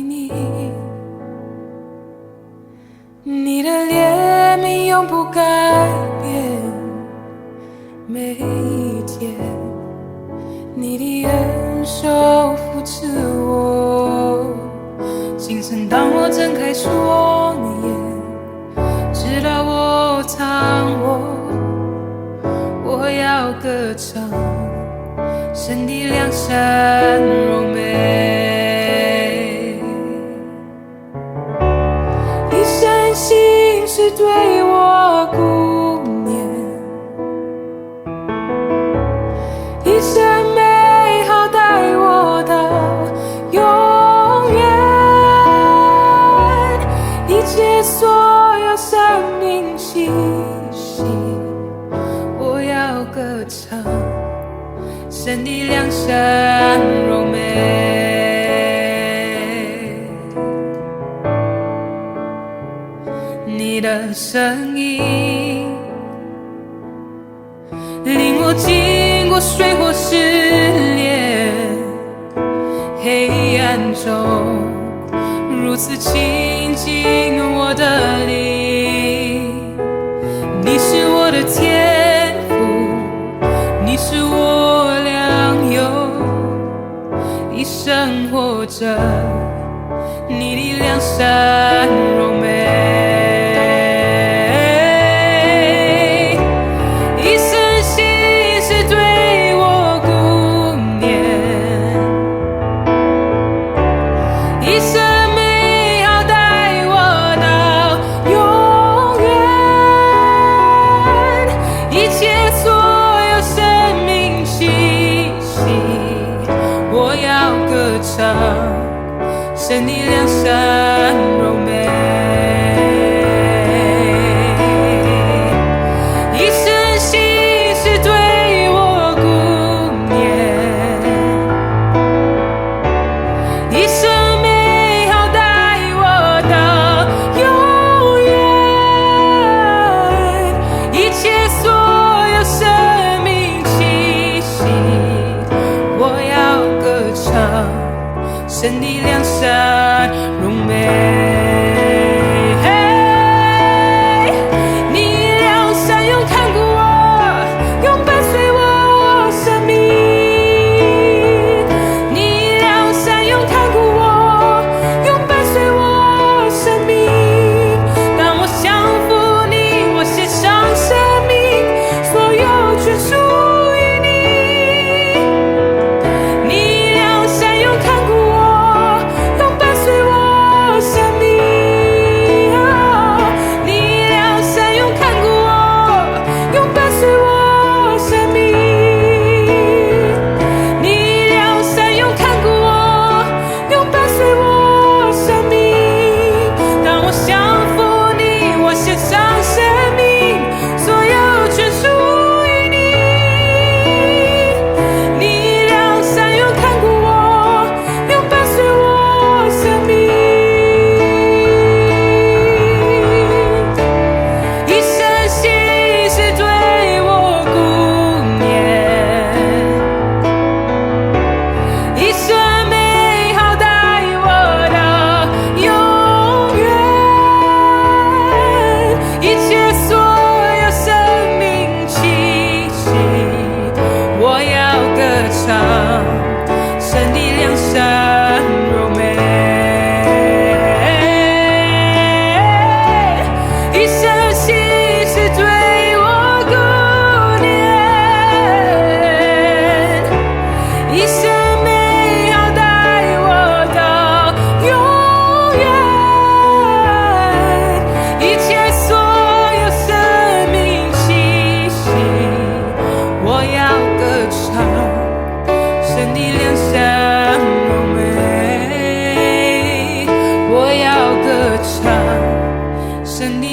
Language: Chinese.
你。你的怜悯永不改变，每一天，你的恩手扶持我。清晨当我睁开双眼，直到我躺卧，我要歌唱神的良善荣美。一生心事对我顾念，一生美好带我到永远。一切所有生命气息，我要歌唱神的良善荣美。你的声音领我经过水火试炼，黑暗中如此亲近我的灵。你是我的天父，你是我良友，一生活着你的良善荣美。神的良善荣美，一生心事对我顾念，一生美好带我到永远。一切所有生命气息，我要歌唱神的良善荣美。你良善永看顾我，永伴随我生命。你良善永看顾我，永伴随我生命。当我降服你，我献上生命，所有全属于你。你良善永看顾我，神的良善荣美，一生心事对我顾念，一生美好带我到永远。一切所有生命气息，我要歌唱神的良善荣美，我要歌唱神的